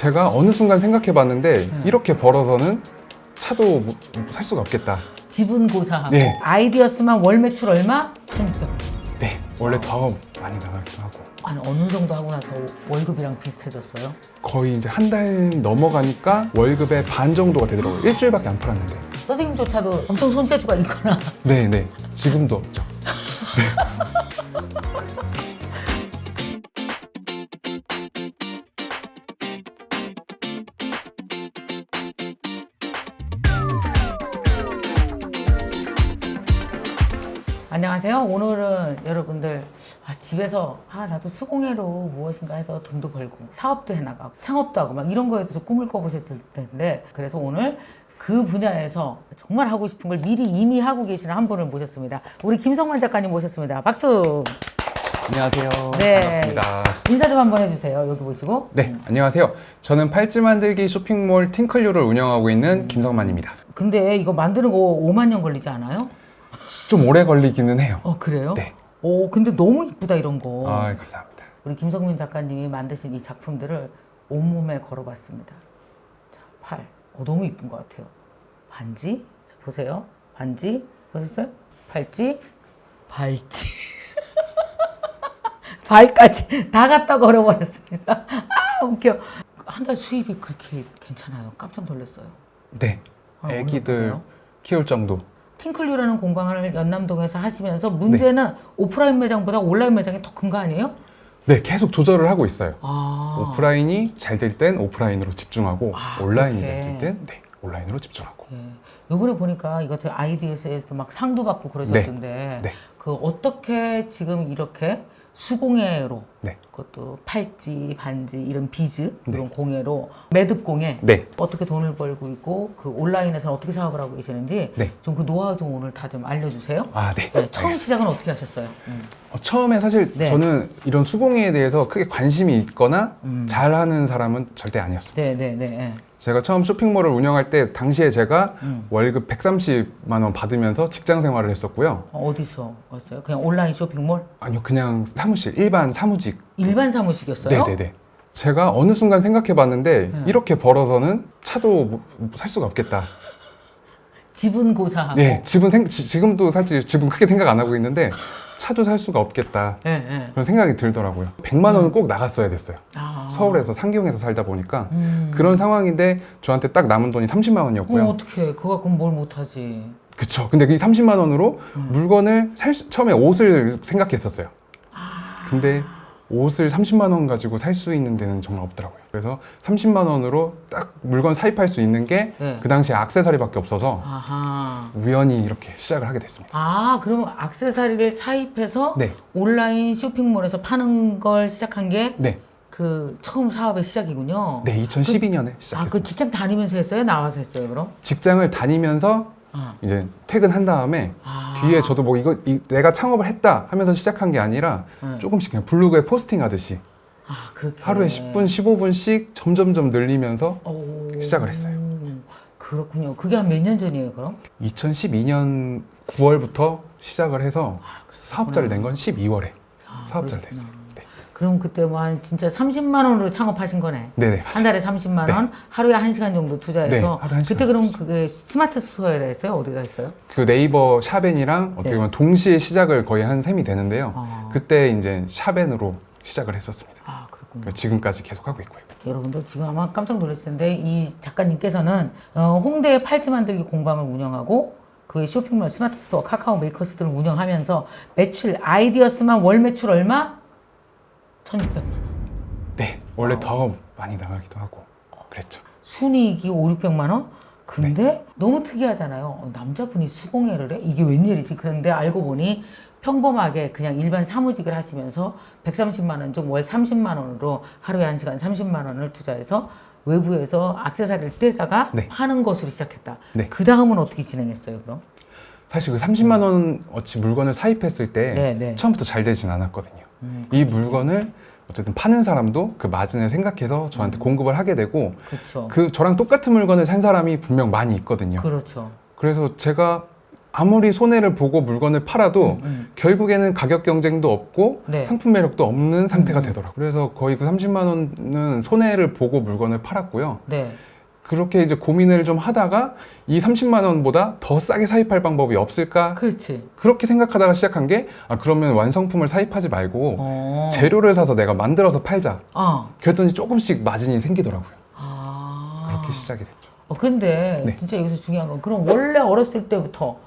제가 어느 순간 생각해봤는데 이렇게 벌어서는 차도 살 수가 없겠다. 지분 고사하고 네. 아이디어스만 월 매출 얼마? 1,600만. 네, 원래 더 많이 나가기도 하고 한 어느 정도 하고 나서 월급이랑 비슷해졌어요? 거의 이제 한 달 넘어가니까 월급의 반 정도가 되더라고요. 일주일밖에 안 팔았는데. 선생님조차도 엄청 손재주가 있거나. 네, 지금도 없죠. 안녕하세요. 오늘은 여러분들 집에서 나도 수공예로 무엇인가 해서 돈도 벌고 사업도 해나가고 창업도 하고 막 이런 거에 대해서 꿈을 꿔보셨을 텐데, 그래서 오늘 그 분야에서 정말 하고 싶은 걸 미리 이미 하고 계시는 한 분을 모셨습니다. 우리 김성만 작가님 모셨습니다. 박수. 안녕하세요. 네. 반갑습니다. 인사 좀 한번 해주세요. 여기 보시고. 네, 안녕하세요. 저는 팔찌 만들기 쇼핑몰 팅클류를 운영하고 있는 김성만입니다. 근데 이거 만드는 거 5만 년 걸리지 않아요? 좀 오래 걸리기는 해요. 그래요? 네. 근데 너무 이쁘다 이런 거. 감사합니다. 우리 김성민 작가님이 만드신 이 작품들을 온몸에 걸어봤습니다. 자, 팔. 너무 이쁜 것 같아요. 반지. 자, 보세요. 반지. 보셨어요? 팔찌. 발찌. 발까지 다 갖다 걸어버렸습니다. 웃겨. 한 달 수입이 그렇게 괜찮아요. 깜짝 놀랐어요. 네, 애기들 키울 정도. 팅클류라는 공방을 연남동에서 하시면서 문제는 오프라인 매장보다 온라인 매장이 더 큰 거 아니에요? 네, 계속 조절을 하고 있어요. 오프라인이 오프라인이 잘 될 땐 오프라인으로 집중하고 온라인이 그렇게. 될 땐 온라인으로 집중하고. 요번에 보니까 이것도 아이디어스에서도 막 상도 받고 그러셨던데 네. 그 어떻게 지금 이렇게 수공예로 네. 그것도 팔찌, 반지 이런 비즈 네. 이런 공예로 매듭공예 네. 어떻게 돈을 벌고 있고 그 온라인에서는 어떻게 사업을 하고 계시는지 네. 좀 그 노하우 좀 오늘 다 좀 알려주세요. 네. 처음 알겠습니다. 시작은 어떻게 하셨어요? 처음에 사실 네. 저는 이런 수공예에 대해서 크게 관심이 있거나 잘하는 사람은 절대 아니었습니다. 네. 제가 처음 쇼핑몰을 운영할 때 당시에 제가 월급 130만 원 받으면서 직장 생활을 했었고요. 어디서 왔어요? 그냥 온라인 쇼핑몰? 아니요, 그냥 사무실, 일반 사무직. 일반 사무직이었어요? 네네네. 제가 어느 순간 생각해봤는데 이렇게 벌어서는 차도 살 수가 없겠다. 지분 고사하고. 네, 지금도 사실 집은 크게 생각 안 하고 있는데 차도 살 수가 없겠다. 네. 그런 생각이 들더라고요. 100만 원은 꼭 나갔어야 됐어요. 서울에서 상경에서 살다 보니까 그런 상황인데 저한테 딱 남은 돈이 30만 원이었고요. 어떡해. 그거 갖고는 뭘 못하지. 그쵸. 근데 이 30만 원으로 물건을 처음에 옷을 생각했었어요. 근데 옷을 30만 원 가지고 살 수 있는 데는 정말 없더라고요. 그래서 30만 원으로 딱 물건 사입할 수 있는 게 그 당시에 액세서리밖에 없어서 우연히 이렇게 시작을 하게 됐습니다. 그러면 액세서리를 사입해서 네. 온라인 쇼핑몰에서 파는 걸 시작한 게 네. 그 처음 사업의 시작이군요. 네, 2012년에 시작했습니다. 그 직장 다니면서 했어요? 나와서 했어요, 그럼? 직장을 다니면서 이제 퇴근한 다음에 뒤에 저도 뭐 내가 창업을 했다 하면서 시작한 게 아니라 조금씩 그냥 블로그에 포스팅 하듯이 그렇게. 하루에 10분, 15분씩 점점점 늘리면서 시작을 했어요. 그렇군요. 그게 한 몇 년 전이에요, 그럼? 2012년 9월부터 시작을 해서 사업자를 낸 건 12월에 사업자를 그렇구나. 냈어요. 네. 그럼 그때 뭐 한 진짜 30만 원으로 창업하신 거네. 네네. 한 달에 30만 원, 하루에 1시간 정도 투자해서. 네, 하루에 1시간 그때 그럼 그게 스마트 스토어에다 했어요? 어디다 했어요? 그 네이버 샵엔이랑 어떻게 보면 동시에 시작을 거의 한 셈이 되는데요. 그때 이제 샵엔으로 시작을 했었습니다. 그렇군요. 지금까지 계속 하고 있고요. 여러분들 지금 아마 깜짝 놀랐을 텐데 이 작가님께서는 홍대에 팔찌 만들기 공방을 운영하고 그 쇼핑몰, 스마트 스토어, 카카오 메이커스 등을 운영하면서 매출 아이디어스만 월 매출 얼마? 1,600만 원. 네, 원래 더 많이 나가기도 하고 그랬죠. 순이익이 5, 600만 원? 근데 너무 특이하잖아요. 남자분이 수공예를 해? 이게 웬일이지? 그런데 알고 보니 평범하게 그냥 일반 사무직을 하시면서 130만 원 중 월 30만 원으로 하루에 1시간 30만 원을 투자해서 외부에서 액세서리를 떼다가 파는 것으로 시작했다. 네. 그 다음은 어떻게 진행했어요, 그럼? 사실 그 30만 원어치 물건을 사입했을 때 처음부터 잘 되진 않았거든요. 이 물건을 어쨌든 파는 사람도 그 마진을 생각해서 저한테 공급을 하게 되고 그렇죠. 그 저랑 똑같은 물건을 산 사람이 분명 많이 있거든요. 그렇죠. 그래서 제가 아무리 손해를 보고 물건을 팔아도 결국에는 가격 경쟁도 없고 네. 상품 매력도 없는 상태가 되더라고요. 그래서 거의 그 30만 원은 손해를 보고 물건을 팔았고요. 네. 그렇게 이제 고민을 좀 하다가 이 30만 원보다 더 싸게 사입할 방법이 없을까? 그렇지. 그렇게 생각하다가 시작한 게 그러면 완성품을 사입하지 말고 재료를 사서 내가 만들어서 팔자. 그랬더니 조금씩 마진이 생기더라고요. 그렇게 시작이 됐죠. 근데 네. 진짜 여기서 중요한 건 그럼 원래 어렸을 때부터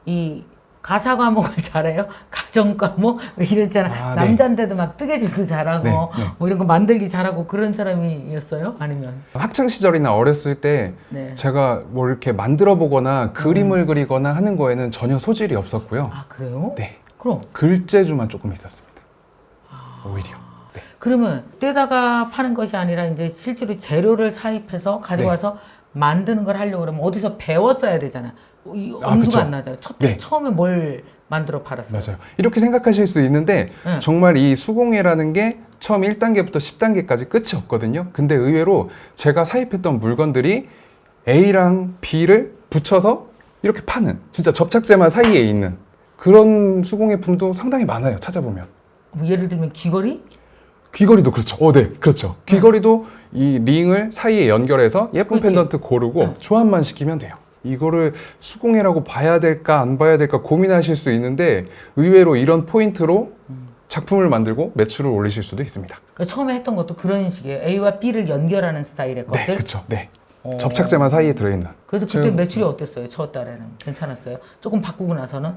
이 가사 과목을 잘해요? 가정 과목? 이랬잖아. 네. 남자인데도 막 뜨개질도 잘하고 네, 네. 뭐 이런 거 만들기 잘하고 그런 사람이었어요? 아니면? 학창 시절이나 어렸을 때 네. 제가 뭐 이렇게 만들어 보거나 그림을 그리거나 하는 거에는 전혀 소질이 없었고요. 그래요? 네. 그럼 글재주만 조금 있었습니다. 오히려. 네. 그러면 떼다가 파는 것이 아니라 이제 실제로 재료를 사입해서 가져와서 만드는 걸 하려고 그러면 어디서 배웠어야 되잖아. 이 엄두가 그쵸. 안 나잖아. 네. 처음에 뭘 만들어 팔았어요? 맞아요. 이렇게 생각하실 수 있는데 네. 정말 이 수공예라는 게 처음 1단계부터 10단계까지 끝이 없거든요. 근데 의외로 제가 사입했던 물건들이 A랑 B를 붙여서 이렇게 파는 진짜 접착제만 사이에 있는 그런 수공예품도 상당히 많아요. 찾아보면. 뭐 예를 들면 귀걸이? 귀걸이도 그렇죠. 네, 그렇죠. 귀걸이도 이 링을 사이에 연결해서 예쁜 그렇지. 펜던트 고르고 조합만 시키면 돼요. 이거를 수공예라고 봐야 될까 안 봐야 될까 고민하실 수 있는데 의외로 이런 포인트로 작품을 만들고 매출을 올리실 수도 있습니다. 그러니까 처음에 했던 것도 그런 식이에요. A와 B를 연결하는 스타일의 것들. 네, 그렇죠. 네. 접착제만 사이에 들어있는. 그래서 그때 매출이 어땠어요? 첫 달에는 괜찮았어요? 조금 바꾸고 나서는?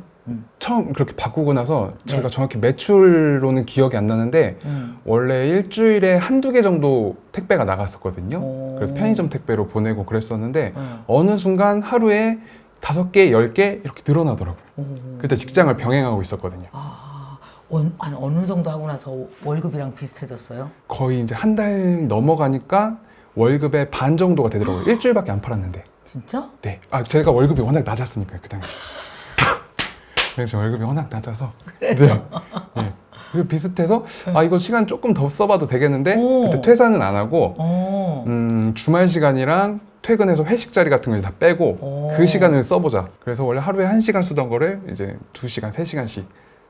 처음 그렇게 바꾸고 나서 저희가 정확히 매출로는 기억이 안 나는데 원래 일주일에 한두 개 정도 택배가 나갔었거든요. 그래서 편의점 택배로 보내고 그랬었는데 어느 순간 하루에 5개, 10개 이렇게 늘어나더라고요. 그때 직장을 병행하고 있었거든요. 어느 정도 하고 나서 월급이랑 비슷해졌어요? 거의 이제 한 달 넘어가니까 월급의 반 정도가 되더라고요. 일주일밖에 안 팔았는데. 진짜? 네. 제가 월급이 워낙 낮았으니까요, 그 당시. 그래서 월급이 워낙 낮아서. 그래서? 네. 네. 그리고 비슷해서 이거 시간 조금 더 써봐도 되겠는데 오. 그때 퇴사는 안 하고 주말 시간이랑 퇴근해서 회식 자리 같은 걸 다 빼고 그 시간을 써보자. 그래서 원래 하루에 1시간 쓰던 거를 이제 2시간, 3시간씩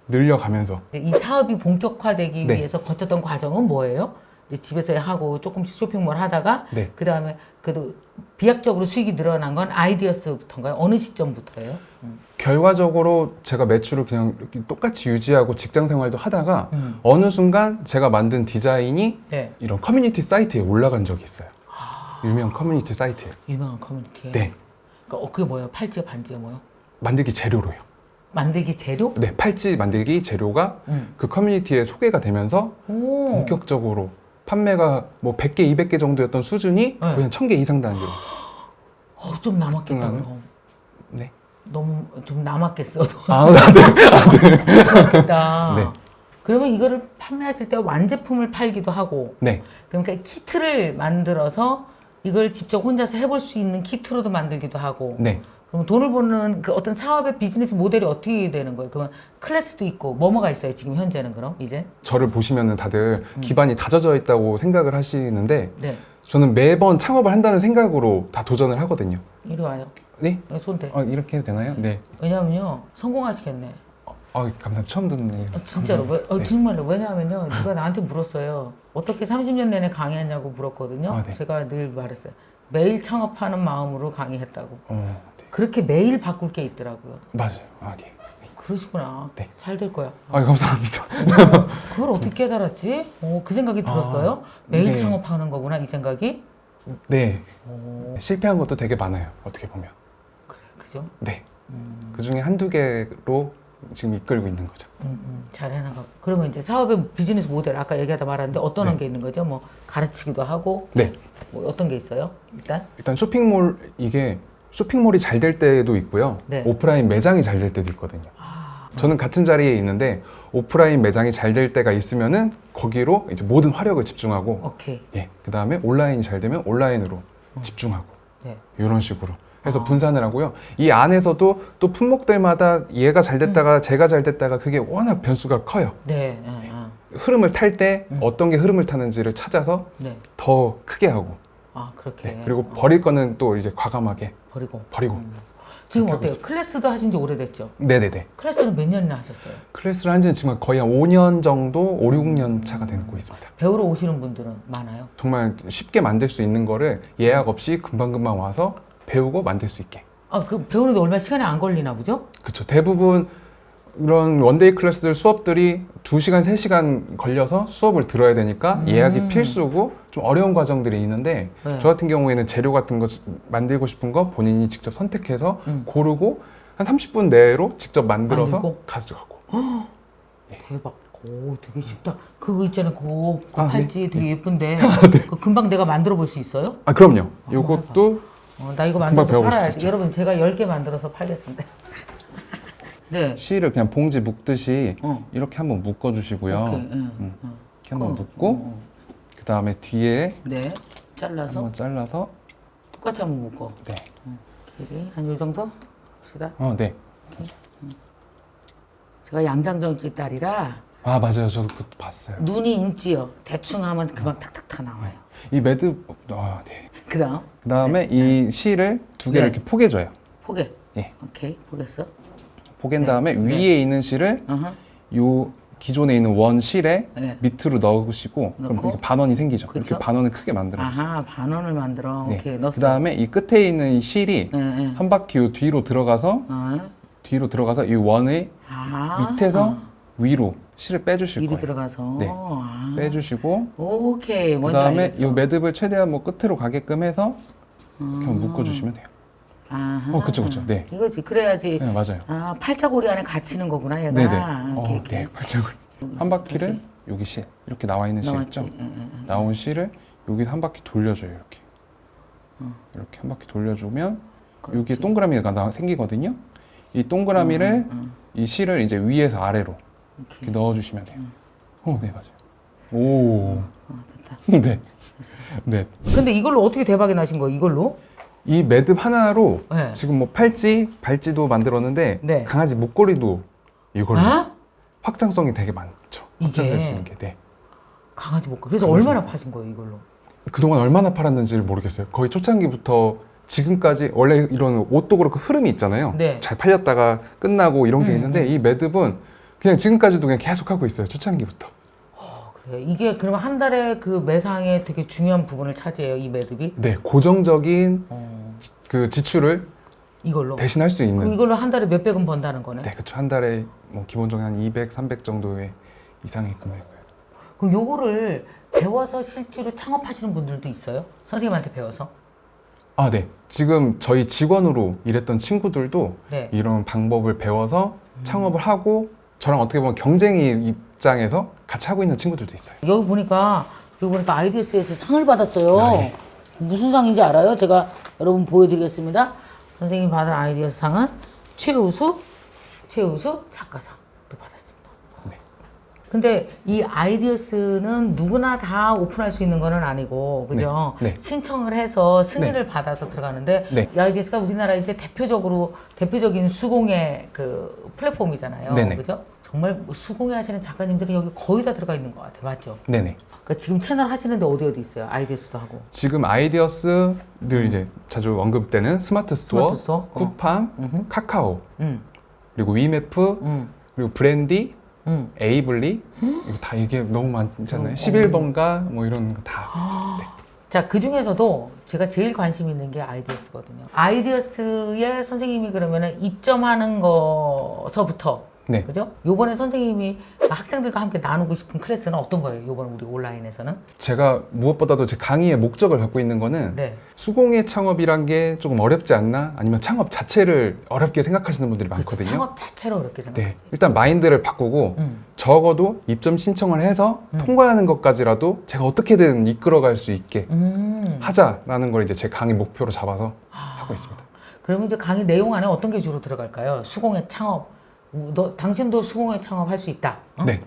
늘려가면서 이 사업이 본격화되기 네. 위해서 거쳤던 과정은 뭐예요? 이제 집에서 하고 조금씩 쇼핑몰 하다가 네. 그 다음에 그래도 비약적으로 수익이 늘어난 건 아이디어스부터인가요? 어느 시점부터예요? 결과적으로 제가 매출을 그냥 이렇게 똑같이 유지하고 직장 생활도 하다가 어느 순간 제가 만든 디자인이 네. 이런 커뮤니티 사이트에 올라간 적이 있어요. 유명 커뮤니티 사이트에. 유명한 커뮤니티에. 네. 그러니까 그게 뭐예요? 팔찌요, 반지요, 뭐요? 만들기 재료로요. 만들기 재료? 네, 팔찌 만들기 재료가 그 커뮤니티에 소개가 되면서 본격적으로 판매가 뭐 100개, 200개 정도였던 수준이 그냥 1000개 이상 단위로. 좀 남았겠다, 급등하는? 그럼. 네. 너무 좀 남았겠어. 네. 그렇겠다. 네. 그러면 이거를 판매하실 때 완제품을 팔기도 하고, 네. 그러니까 키트를 만들어서 이걸 직접 혼자서 해볼 수 있는 키트로도 만들기도 하고, 네. 그럼 돈을 버는 그 어떤 사업의 비즈니스 모델이 어떻게 되는 거예요? 그러면 클래스도 있고, 뭐가 있어요? 지금 현재는 그럼 이제? 저를 보시면은 다들 기반이 다져져 있다고 생각을 하시는데 네. 저는 매번 창업을 한다는 생각으로 다 도전을 하거든요. 이리 와요. 네? 손대. 이렇게 해도 되나요? 네. 왜냐면요, 성공하시겠네. 감사합니다. 처음 듣는 얘기. 진짜로. 네. 정말로. 왜냐하면요, 누가 나한테 물었어요. 어떻게 30년 내내 강의했냐고 물었거든요. 네. 제가 늘 말했어요. 매일 창업하는 마음으로 강의했다고. 네. 그렇게 매일 바꿀 게 있더라고요. 맞아요. 네. 그러시구나. 네. 잘 될 거야. 감사합니다. 그걸 어떻게 깨달았지? 그 생각이 들었어요. 매일 네. 창업하는 거구나, 이 생각이. 네. 실패한 것도 되게 많아요. 어떻게 보면. 그래, 그죠? 네. 그 중에 한두 개로 지금 이끌고 있는 거죠. 잘 해나가고. 그러면 이제 사업의 비즈니스 모델, 아까 얘기하다 말았는데 어떤 네. 게 있는 거죠? 뭐 가르치기도 하고. 네. 뭐 어떤 게 있어요? 일단 쇼핑몰, 이게 쇼핑몰이 잘 될 때도 있고요. 네. 오프라인 매장이 잘 될 때도 있거든요. 저는 같은 자리에 있는데 오프라인 매장이 잘 될 때가 있으면은 거기로 이제 모든 화력을 집중하고 오케이. 예, 그 다음에 온라인이 잘 되면 온라인으로 집중하고 네. 이런 식으로 해서 분산을 하고요. 이 안에서도 또 품목들마다 얘가 잘 됐다가 제가 잘 됐다가 그게 워낙 변수가 커요. 네. 흐름을 탈 때 어떤 게 흐름을 타는지를 찾아서 네. 더 크게 하고 그렇게. 네, 그리고 버릴 거는 또 이제 과감하게 버리고. 버리고 지금 그렇게 어때요? 클래스도 하신 지 오래됐죠? 네네네. 클래스는 몇 년이나 하셨어요? 클래스를 한 지는 지금 거의 한 5년 정도, 5, 6년 차가 되고 있습니다. 배우러 오시는 분들은 많아요? 정말 쉽게 만들 수 있는 거를 예약 없이 금방금방 와서 배우고 만들 수 있게. 아, 그 배우는데 얼마 시간이 안 걸리나 보죠? 그렇죠. 대부분 이런 원데이 클래스들 수업들이 2시간, 3시간 걸려서 수업을 들어야 되니까 예약이 필수고 좀 어려운 과정들이 있는데 네. 저 같은 경우에는 재료 같은 거 만들고 싶은 거 본인이 직접 선택해서 고르고 한 30분 내로 직접 만들어서 만들고? 가져가고. 대박. 오, 되게 쉽다. 그거 있잖아요. 그거 아, 팔찌 네. 되게 예쁜데 그거 금방 내가 만들어 볼 수 있어요? 아, 그럼요. 요것도 나 이거 금방 만들어서 배워볼 수 팔아야지. 있죠. 여러분 제가 10개 만들어서 팔겠습니다. 네. 실을 그냥 봉지 묶듯이 어. 이렇게 한번 묶어주시고요. 오케이. 이렇게 한번 묶고 그 다음에 뒤에 네. 잘라서 한번 잘라서 똑같이 한번 묶어. 네. 길이 한 요 정도 봅시다. 네. 제가 양장정지 딸이라 아, 맞아요. 저도 그거 봤어요. 눈이 인지요. 대충 하면 금방 탁탁탁 나와요. 이 매듭, 네. 그다음 그 다음에 이 실을 두 개를 네. 이렇게 포개줘요. 포개. 예. 오케이 포개했어. 포갠 다음에 네. 위에 있는 실을 요 기존에 있는 원 실에 네. 밑으로 넣으시고 그럼 넣고? 이렇게 반원이 생기죠. 그쵸? 이렇게 반원을 크게 만들어주세요. 아하 반원을 만들어. 네. 오케이 넣었어. 그 다음에 이 끝에 있는 이 실이 네. 한 바퀴 요 뒤로 들어가서 이 원의 밑에서 위로 실을 빼주실 위로 거예요. 들어가서. 네. 아. 빼주시고 오케이 그 뭔지 다음에 알겠어. 이 매듭을 최대한 뭐 끝으로 가게끔 해서 이렇게 한번 묶어주시면 돼요. 아하. 그쵸. 네. 이거지. 그래야지. 네, 맞아요. 아 팔자고리 안에 갇히는 거구나 얘가. 네네. 이렇게, 이렇게. 네, 발자국. 한 바퀴를 여기 실 이렇게 나와 있는 실 나왔지. 있죠? 나온 실을 여기 한 바퀴 돌려줘요. 이렇게. 이렇게 한 바퀴 돌려주면 여기에 동그라미가 생기거든요. 이 동그라미를 이 실을 이제 위에서 아래로 이렇게 넣어주시면 돼요. 네, 맞아요. 오. 됐다. 네. 네. 근데 이걸로 어떻게 대박이 나신 거예요? 이걸로? 이 매듭 하나로 네. 지금 뭐 팔찌, 발찌도 만들었는데 네. 강아지 목걸이도 이걸로 아? 확장성이 되게 많죠. 이게? 확장될 수 있는 게. 네. 강아지 목걸이. 그래서 얼마나 파신 거예요 이걸로? 그동안 얼마나 팔았는지를 모르겠어요. 거의 초창기부터 지금까지 원래 이런 옷도 그렇고 흐름이 있잖아요. 네. 잘 팔렸다가 끝나고 이런 게 있는데 이 매듭은 그냥 지금까지도 그냥 계속 하고 있어요. 초창기부터. 그래. 이게 그러면 한 달에 그 매상에 되게 중요한 부분을 차지해요 이 매듭이? 네, 고정적인 그 지출을 이걸로? 대신할 수 있는. 그럼 이걸로 한 달에 몇백은 번다는 거네? 네, 그렇죠. 한 달에 뭐 기본적으로 한 200, 300 정도의 이상의 금액을. 그럼 요거를 배워서 실제로 창업하시는 분들도 있어요? 선생님한테 배워서? 아, 네. 지금 저희 직원으로 일했던 친구들도 네. 이런 방법을 배워서 창업을 하고 저랑 어떻게 보면 경쟁이 입장에서 같이 하고 있는 친구들도 있어요. 여기 보니까 아이디어스에서 상을 받았어요. 아, 예. 무슨 상인지 알아요? 제가 여러분 보여드리겠습니다. 선생님이 받은 아이디어스 상은 최우수 작가상도 받았습니다. 네. 근데 이 아이디어스는 누구나 다 오픈할 수 있는 건 아니고, 그죠? 네. 네. 신청을 해서 승인을 받아서 들어가는데, 네. 이 아이디어스가 우리나라 이제 대표적인 수공예 그 플랫폼이잖아요. 네네. 그죠? 정말 수공예 하시는 작가님들이 여기 거의 다 들어가 있는 것 같아요. 맞죠? 네네. 그러니까 지금 채널 하시는데 어디 있어요? 아이디어스도 하고. 지금 아이디어스 늘 이제 자주 언급되는 스마트 스토어, 스마트 스토어? 쿠팡, 카카오, 응, 그리고 위메프, 응, 그리고 브랜디, 응. 에이블리 이거 다 이게 너무 많잖아요. 11번가 뭐 이런 거 다 있죠. 네. 자, 그 중에서도 제가 제일 관심 있는 게 아이디어스거든요. 아이디어스에 선생님이 그러면은 입점하는 거서부터 네. 그죠? 요번에 선생님이 학생들과 함께 나누고 싶은 클래스는 어떤 거예요? 요번 우리 온라인에서는? 제가 무엇보다도 제 강의의 목적을 갖고 있는 거는 네. 수공예 창업이란 게 조금 어렵지 않나? 아니면 창업 자체를 어렵게 생각하시는 분들이 그래서 많거든요. 창업 자체로 어렵게 생각하지. 네. 일단 마인드를 바꾸고 적어도 입점 신청을 해서 통과하는 것까지라도 제가 어떻게든 이끌어갈 수 있게 하자라는 걸 이제 제 강의 목표로 잡아서 하고 있습니다. 그러면 이제 강의 내용 안에 어떤 게 주로 들어갈까요? 수공예 창업. 당신도 수공예 창업할 수 있다. 어? 네.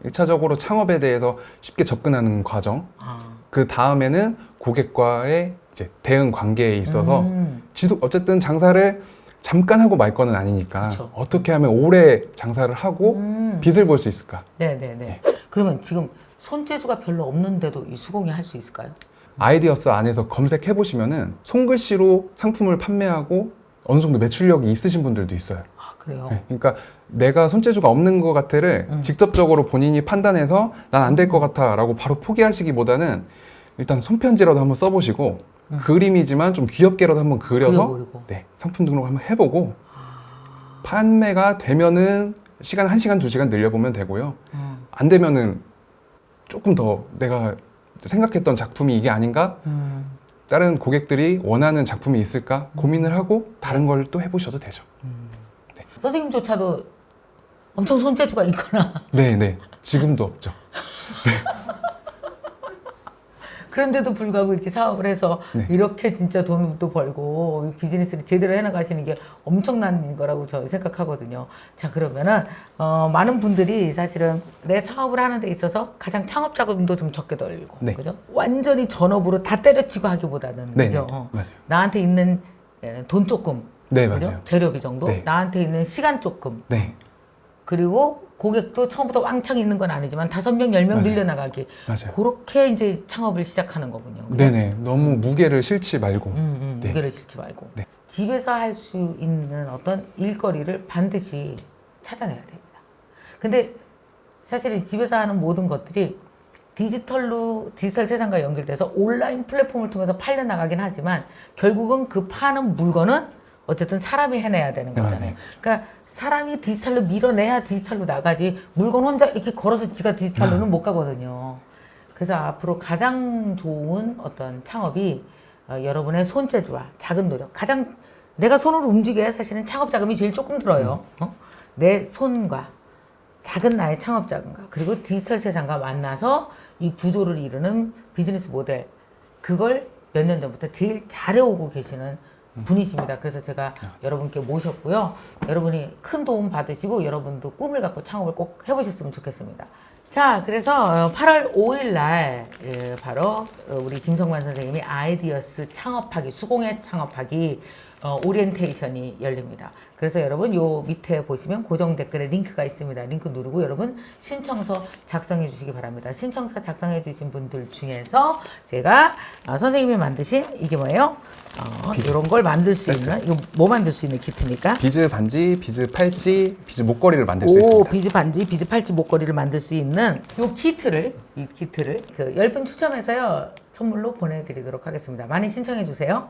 1차적으로 창업에 대해서 쉽게 접근하는 과정. 아. 그 다음에는 고객과의 이제 대응 관계에 있어서 어쨌든 장사를 잠깐 하고 말 거는 아니니까 그쵸. 어떻게 하면 오래 장사를 하고 빚을 볼 수 있을까? 네네네. 그러면 지금 손재주가 별로 없는데도 이 수공예 할 수 있을까요? 아이디어스 안에서 검색해 보시면은 손글씨로 상품을 판매하고 어느 정도 매출력이 있으신 분들도 있어요. 아, 그래요? 네, 그러니까 내가 손재주가 없는 것 같아를 직접적으로 본인이 판단해서 난 안 될 것 같아 라고 바로 포기하시기보다는 일단 손편지라도 한번 써보시고 그림이지만 좀 귀엽게라도 한번 그려서 그려버리고. 네, 상품 등록 한번 해보고 판매가 되면은 시간 1시간, 2시간 늘려보면 되고요. 안 되면은 조금 더 내가 생각했던 작품이 이게 아닌가? 다른 고객들이 원하는 작품이 있을까? 고민을 하고 다른 걸 또 해보셔도 되죠. 선생님조차도 엄청 손재주가 있거나 네. 지금도 없죠. 그런데도 불구하고 이렇게 사업을 해서 네. 이렇게 진짜 돈도 벌고 비즈니스를 제대로 해나가시는 게 엄청난 거라고 저는 생각하거든요. 자, 그러면은 많은 분들이 사실은 내 사업을 하는 데 있어서 가장 창업 자금도 좀 적게 들고, 네. 그죠? 완전히 전업으로 다 때려치고 하기보다는, 네, 그죠? 네, 맞아요. 나한테 있는 돈 조금, 네, 그죠? 맞아요. 재료비 정도, 네. 나한테 있는 시간 조금, 네, 그리고 고객도 처음부터 왕창 있는 건 아니지만 5명, 10명 맞아요. 늘려나가기. 맞아요. 그렇게 이제 창업을 시작하는 거군요. 그죠? 네네. 너무 무게를 실지 말고. 네. 무게를 실지 말고. 네. 집에서 할 수 있는 어떤 일거리를 반드시 찾아내야 됩니다. 근데 사실은 집에서 하는 모든 것들이 디지털 세상과 연결돼서 온라인 플랫폼을 통해서 팔려나가긴 하지만 결국은 그 파는 물건은 어쨌든 사람이 해내야 되는 거잖아요. 네. 그러니까 사람이 디지털로 밀어내야 디지털로 나가지 물건 혼자 이렇게 걸어서 지가 디지털로는 못 가거든요. 그래서 앞으로 가장 좋은 어떤 창업이 여러분의 손재주와 작은 노력, 가장 내가 손으로 움직여야 사실은 창업 자금이 제일 조금 들어요. 내 손과 작은 나의 창업 자금과 그리고 디지털 세상과 만나서 이 구조를 이루는 비즈니스 모델, 그걸 몇 년 전부터 제일 잘해오고 계시는 분이십니다. 그래서 제가 여러분께 모셨고요. 여러분이 큰 도움 받으시고 여러분도 꿈을 갖고 창업을 꼭 해보셨으면 좋겠습니다. 자, 그래서 8월 5일 날 바로 우리 김성만 선생님이 아이디어스 창업하기, 수공예 창업하기 오리엔테이션이 열립니다. 그래서 여러분 요 밑에 보시면 고정 댓글에 링크가 있습니다. 링크 누르고 여러분 신청서 작성해 주시기 바랍니다. 신청서 작성해 주신 분들 중에서 제가 선생님이 만드신 이게 뭐예요? 이런 걸 만들 수 있는, 이거 뭐 만들 수 있는 키트입니까? 비즈 반지, 비즈 팔찌, 비즈 목걸이를 만들 수 오, 있습니다. 비즈 반지, 비즈 팔찌 목걸이를 만들 수 있는 이 키트를 그 10분 추첨해서요 선물로 보내드리도록 하겠습니다. 많이 신청해 주세요.